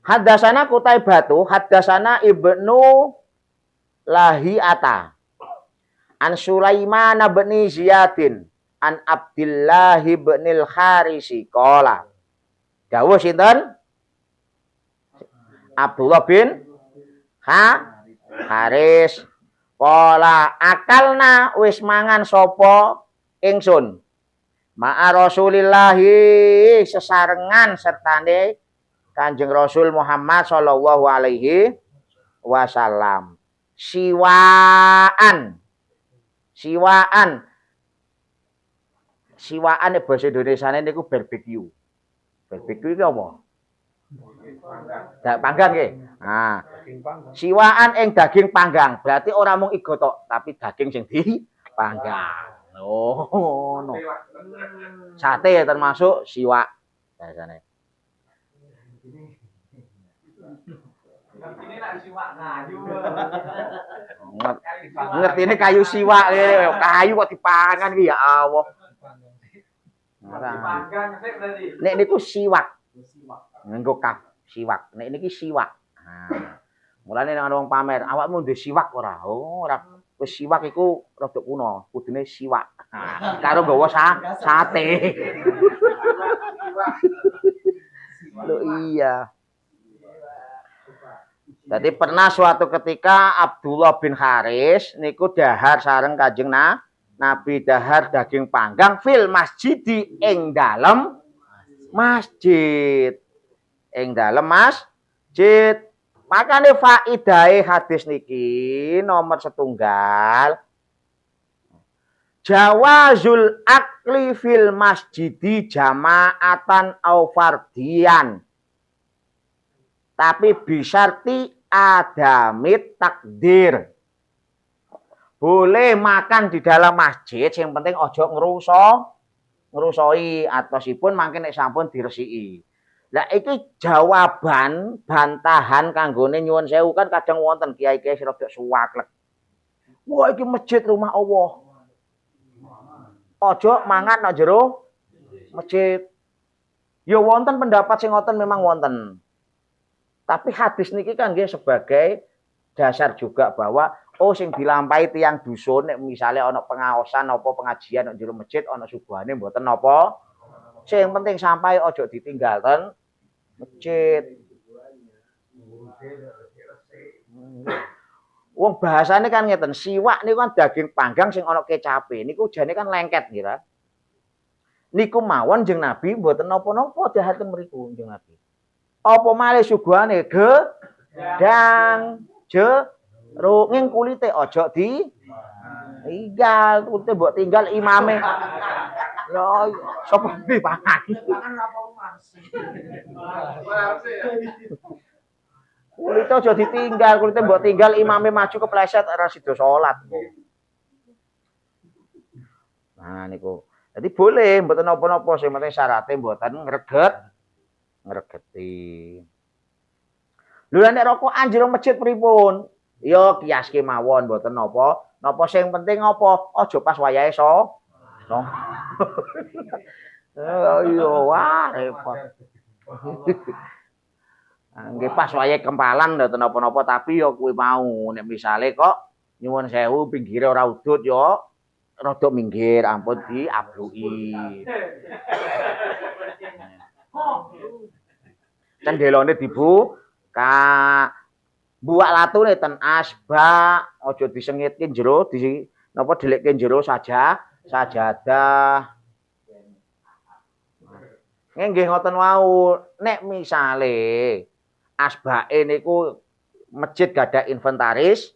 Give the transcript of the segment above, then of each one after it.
Hadasana Qutaibatu, hadasana Ibnu Lahiyata. An Sulaiman bin Ziyadin, an Abdullah bin Al-Harisi qala. Dawuh sinten? Abdullah bin Haris. Qala akalna wis mangan sapa ingsun. Ma'a Rasulillahi sesarengan sertane Kanjeng Rasul Muhammad sallallahu alaihi wasallam. Siwaan bahasa Indonesiane niku barbecue. Barbecue iki apa? Panggang nggih. Nah, siwaan ing daging panggang. Berarti ora mung igo tok, tapi daging sing dipanggang. Oh, no. Sate termasuk siwak biasanya. Ngerti ini kayu siwak, kayu kok dipangan ya Allah. Nek niku siwak. Nganggo kaf siwak. Nek niki siwak. Nah, mulane nek ana wong pamer, awakmu ndek siwak ora? Oh, ora. Wis siwak iku rada kuno, kudune siwak. Nah, karo nggawa sate. Loh iya. Jadi pernah suatu ketika Abdullah bin Haris niku dahar sareng Kanjeng Nabi dahar daging panggang fil masjidi ing dalem masjid. Ing dalem masjid. Makane faidahe hadis niki nomor setunggal jawazul akli fil masjidi jama'atan au fardian. Tapi bisyarti adamit takdir. Boleh makan di dalam masjid, yang penting ojo ngerusoi atosipun mangke nek sampun diresiki. Lah iki jawaban bantahan kanggone nyuwun sewu kan kadang wonten kiai-kiai sing rada suwaklek. Wah iki masjid rumah Allah. Ojo mangan nang jero masjid. Ya wonten pendapat sing ngoten memang wonten. Tapi hadis niki kan nggih sebagai dasar juga bahwa sing dilampahi tiyang dusun nek misale ana pengaosan apa pengajian nang jero masjid ana suguhane mboten napa. Sing penting sampai ojo ditinggalkan masjid. Wong bahasane kan ngeten, siwak niku kan daging panggang sing ana kecape. Niku jane kan lengket ngira. Niku mawon jeung Nabi mboten napa-napa dahaken mriku jeung Nabi. Apa malih suguhane gedang jeruk ning kulite aja tinggal, kulite mbok tinggal imame. Lha sapa dipangan? Kulite aja ditinggal, kulite mbok tinggal imame maju kepleset ora sida salat. Nah niku. Jadi boleh mboten napa-napa sing penting syaratnya mboten ngregeti. Lho nek rokokan jero masjid pripun? Ya kiaske mawon mboten napa. Napa sing penting apa? Aja pas wayahe Iya, wah repot. Nggih pas wayahe kempalan mboten napa-napa tapi ya kuwi mau nek misale kok nyuwun sewu pinggire ora udut ya rada minggir ampun diabluki. Cendelone dibuka. Buak latune ten asba aja disengitke jero di napa delekke jero sajadah. Nggih ngoten wau. Nek misale asbake niku masjid gadah inventaris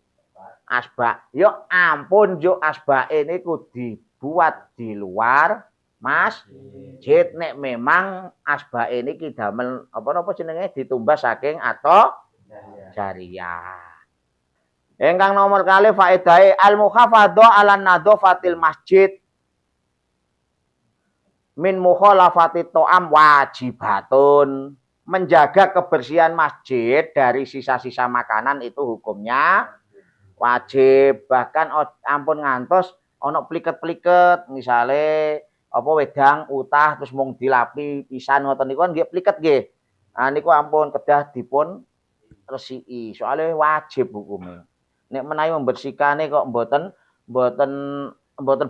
asbak. Yo ampun yo asbake niku dibuat di luar masjid nek memang asbake niki damel apa jenenge ditumbas saking atau jariyah. Ingkang nomor kalih faedahe al-muhafadzah 'alan nadhafatil masjid min mukhalafati ta'am wajibatun. Menjaga kebersihan masjid dari sisa-sisa makanan itu hukumnya wajib. Bahkan ampun ngantos ana pliket-pliket misale apa wedang utah terus mung dilapi pisan ngoten niku kan nggih pliket nggih. Niku ampun kedah dipun resiki. Soalnya wajib hukumnya. Nek menawi membersihkane kok mboten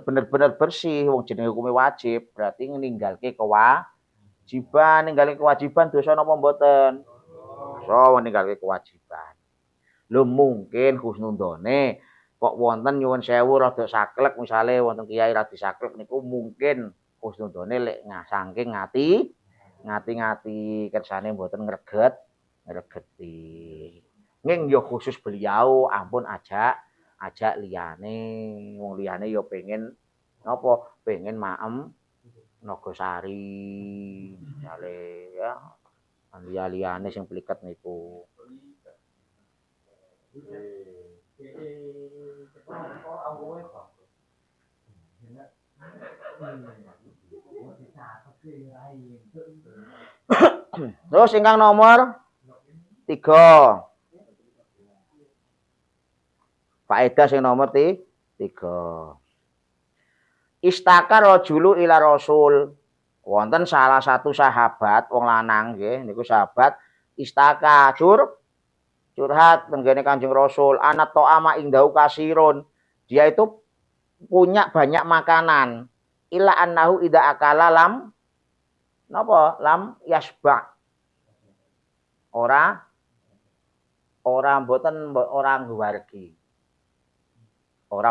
bener-bener bersih, wong jenenge hukumnya wajib, berarti ninggalke kewajiban dosa napa mboten? Dosa ninggalke kewajiban. Lho mungkin husnudone kok wonten nyuwun sewu rada saklek misale wonten kiai rada saklek niku mungkin husnudone lek saking ngati-ngati kersane mboten ngregeti. Ning ya khusus beliau ampun ajak liyane, wong liyane ya pengen napa pengen maem Nogosari misale ya liya-liyane sing pliket niku. Terus ingkang nomor 3. Faedah sing nomor 3. Istaka rajulu ila rasul. Wonten salah satu sahabat wong lanang nggih niku sahabat istaka curhat tenggene Kanjeng Rasul, anak to'ama indau kasirun. Dia itu punya banyak makanan. Ila annahu ida akala lam yasba. Ora mboten orang wargi. Ora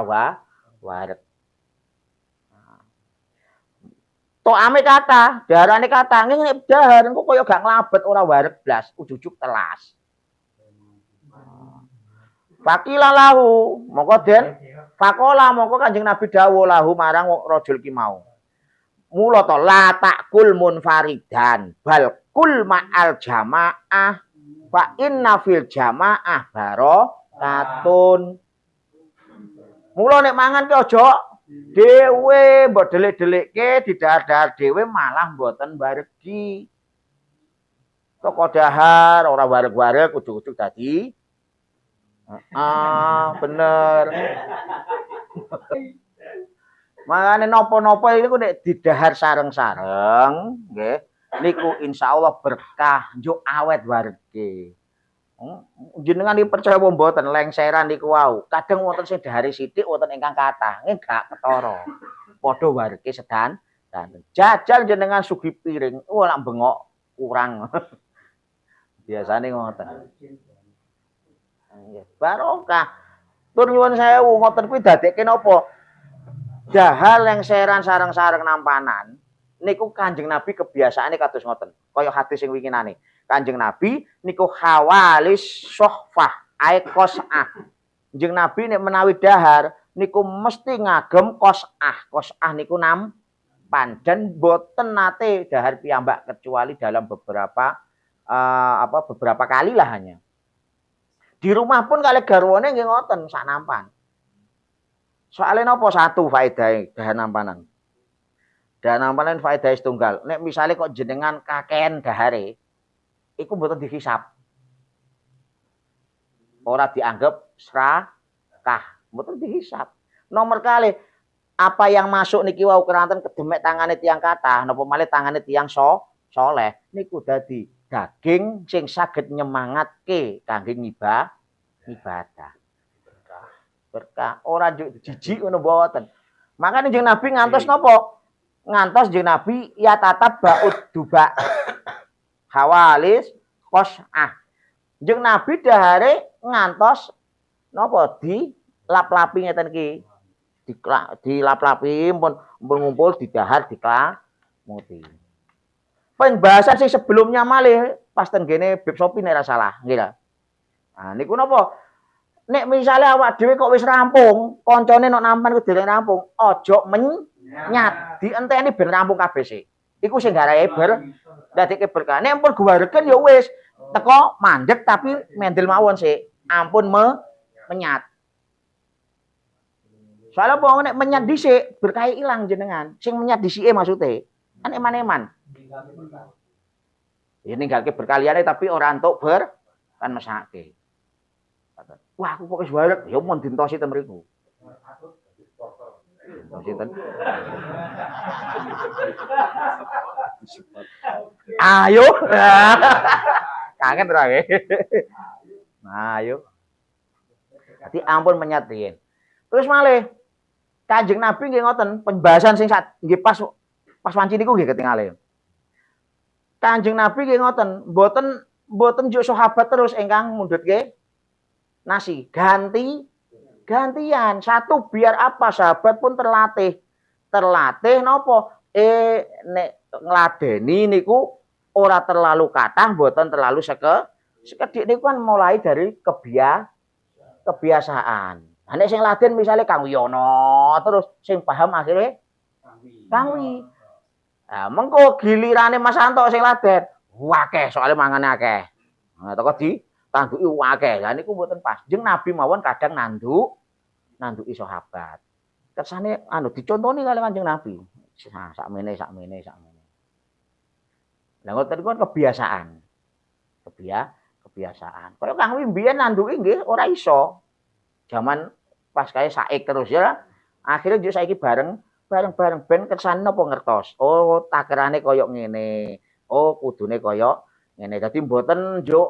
wareg. To'ame kata, darane kata, ngene dahar engko kaya gak nglabet ora wareg blas, ujug-ujug telas. Fakila lahu, mongko den fakola mongko Kanjeng Nabi dawuh lahu marang rajul ki mau. Mula to la takul munfaridan bal kul ma'al jamaah fa inna fil jamaah barakatun. Mula nek mangan ki aja dhewe mbok delik-delikke didahar-dahar dhewe malah mboten baregi. Toko dahar ora wareg-wareg ujug-ujug dadi bener. Makane napa-napa iku nek didahar sareng-sareng nggih niku insyaallah berkah njuk awet warege. Jenengan iki percaya apa mboten lengseran niku wau. Kadang wonten sing dahare sithik wonten ingkang kathah. Nggih gak ketara. Padha warege sedan dan jajal jenengan sugih piring, ora bengok kurang. Biasane ngoten. Nggih, barokah. Tur nyuwun sewu ngoten kuwi dadekke napa? Dahar lengseran sareng-sareng nampanan. Niku Kanjeng Nabi kebiasaane kados ngoten. Kaya hadis sing winginane. Kanjeng Nabi niku khawalis sohfah aikosah. Kanjeng Nabi nek menawi dahar niku mesti ngagem kosah. Kosah niku nampan dan boten nate dahar piyambak kecuali dalam beberapa kali lah hanya. Di rumah pun kali garwane nggih ngoten sak nampan. Soalnya napa satu faedahe dahar nampanan. Dahar nampanan faedahe setunggal. Nek misale kok jenengan kakean dahare iku mboten dihisab. Ora dianggap serakah, mboten dihisab. Nomor kali apa yang masuk niki wau keranten kedemek tangane tiyang kathah napa malih tangane tiyang soleh niku dadi daging sing saged nyemangatke kangge ibadah. Berkah ora jijik ngono mboten. Makane jeneng Nabi ngantos napa? Ngantos jeneng Nabi ya tatap baud duba. Hawalis kosah. Jeung Nabi dahare ngantos napa di lap-lapi ngeten iki. Dilap-lapi pun ngumpul didahar diklamuti. Pembahasan sing sebelumnya malih pas ten gene Beb Sopi nek ora salah, nggih ta. Nah niku napa? Nek misale awak dhewe kok wis rampung, kancane nek nampan ku dereng rampung, aja menyat. Dienteni ben rampung kabeh sik. Iku sing garahe dadekke berkah. Nek ampun guwareken ya wis teko mandek tapi mendel mawon sik. Ampun menyat. Soalnya apa nek menyat dhisik berkah ilang jenengan. Sing menyat dhisike maksude. Kan eman-eman. Ya ninggalke berkaliane tapi ora entuk kan mesake. Wah aku kok wis wareg ya mun dintosi ten mriku. Sinten? Ayo. Kangen ra kowe. Ayo. Dadi ampun menyat riyen. Terus malih Kanjeng Nabi nggih ngoten, pembahasan sing nggih pas wanci niku nggih ketinggalan. Kanjeng Nabi nggih ngoten, mboten njuk sahabat terus ingkang mundhutke nasi, gantian. Satu biar apa sahabat pun terlatih. Terlatih napa? Nek ngladeni niku ora terlalu kathah, mboten terlalu sekedhik niku kan mulai dari kebiasaan. Nek sing laden misale Kang Wiyono, terus sing paham akhirnya Kang Wi. Nah, mengko gilirane Mas Anto sing laden, akeh soalnya mangane akeh. Nah, teko ditanduki akeh. Lah niku mboten pas. Jeung Nabi mawon kadang nanduki sahabat. Kersane dicontoni kali Kanjeng Nabi. Nah, sakmene. Lah ngoten niku kebiasaan. Kebiasaan. Kaya Kang Wi mbiyen nanduki nggih ora iso. Zaman pas kaya saik terus ya. Akhirnya yo saiki bareng ben kersane napa ngertos. Oh, takerane kaya ngene. Oh, kudune kaya ngene. Dadi mboten njuk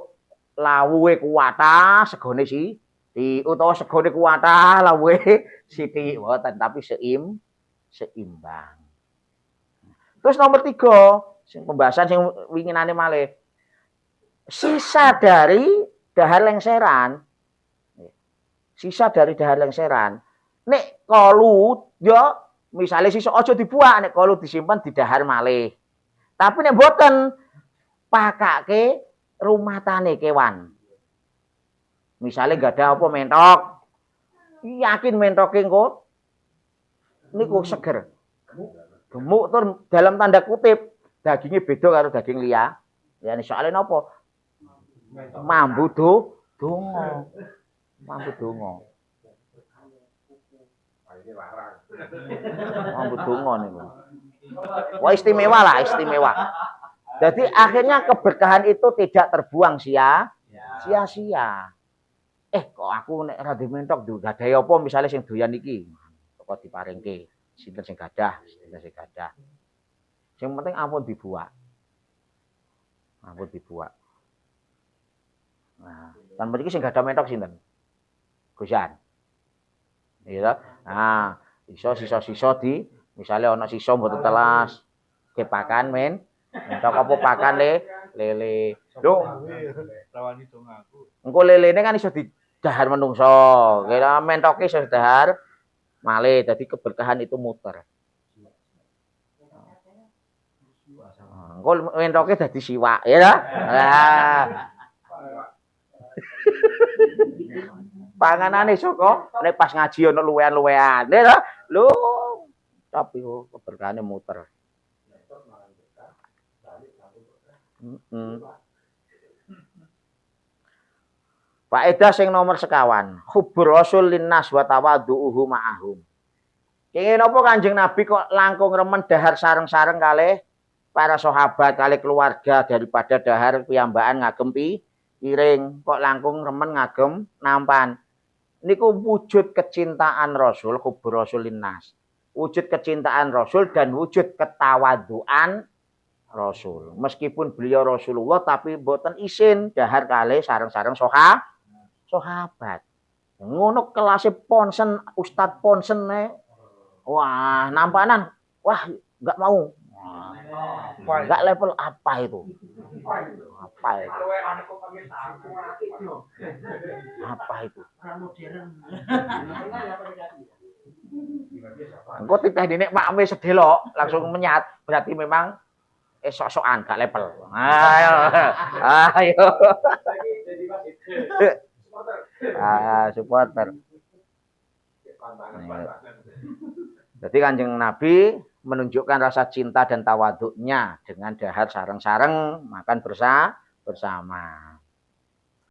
lawuhe kuwatah segone utawa segone kuwatah lawuhe sithik mboten, tapi seimbang. Terus nomor 3, sing pembahasan sing winginane malih. Sisa dari dahar lengseran. Nek kolu yo misale sisa aja dibuak, nek kolu disimpen didahar malih. Tapi nek mboten pakake rumatane kewan. Misale gadah apa mentok. Yakin mentoke engko niku seger. Gemuk tur dalam tanda kutip dagingnya beda karo daging liya. Ya soalé napa? Mambu donga. Mambu donga niku. Wah istimewa. Jadi akhirnya keberkahan itu tidak terbuang sia-sia. Kok aku nek rada mentok gadahi apa misale sing doyan iki. Kok diparingke. Sinten sing gadah. Sing penting ampun dibuak. Nah, kan mriki sing gadah mentok sinten? Gusan. Iya. Nah, iso sisa-sisa di misale ana sisa mboten telas. Kepakan mentok apa pakan lele. Lho, rawani dong aku. Engko lelene kan iso didahar menungso. Kira mentoke iso didahar malih. Dadi keberkahan itu muter. Engko mentoke dadi siwak, ya ta? Nah. Panganane saka nek pas ngaji ana luwean-luwean, ya ta? Lho, tapi keberkahane muter. Faedah sing nomor sekawan, hubbur rasul linnas wa tawaddu'uhu ma'ahum. Kenging napa Kanjeng Nabi kok langkung remen dahar sareng-sareng kalih para sahabat, kalih keluarga daripada dahar piyambakan ngagem piring, kok langkung remen ngagem nampan. Niku wujud kecintaan Rasul, hubbur rasul linnas. Wujud kecintaan Rasul dan wujud ketawaduan Rasul. Meskipun beliau Rasulullah tapi mboten isin dahar kalih sareng-sareng sahabat. Ngono kelasé ponsen, Ustad ponsen wah, nampanan. Wah, enggak mau. Enggak level apa itu? Apa itu? Engko titah dene makme sedelok langsung menyat, berarti memang sok-sokan gak level. Ayo. Supporter. Jadi Kanjeng Nabi menunjukkan rasa cinta dan tawaduknya dengan dahar sareng-sareng makan bersama.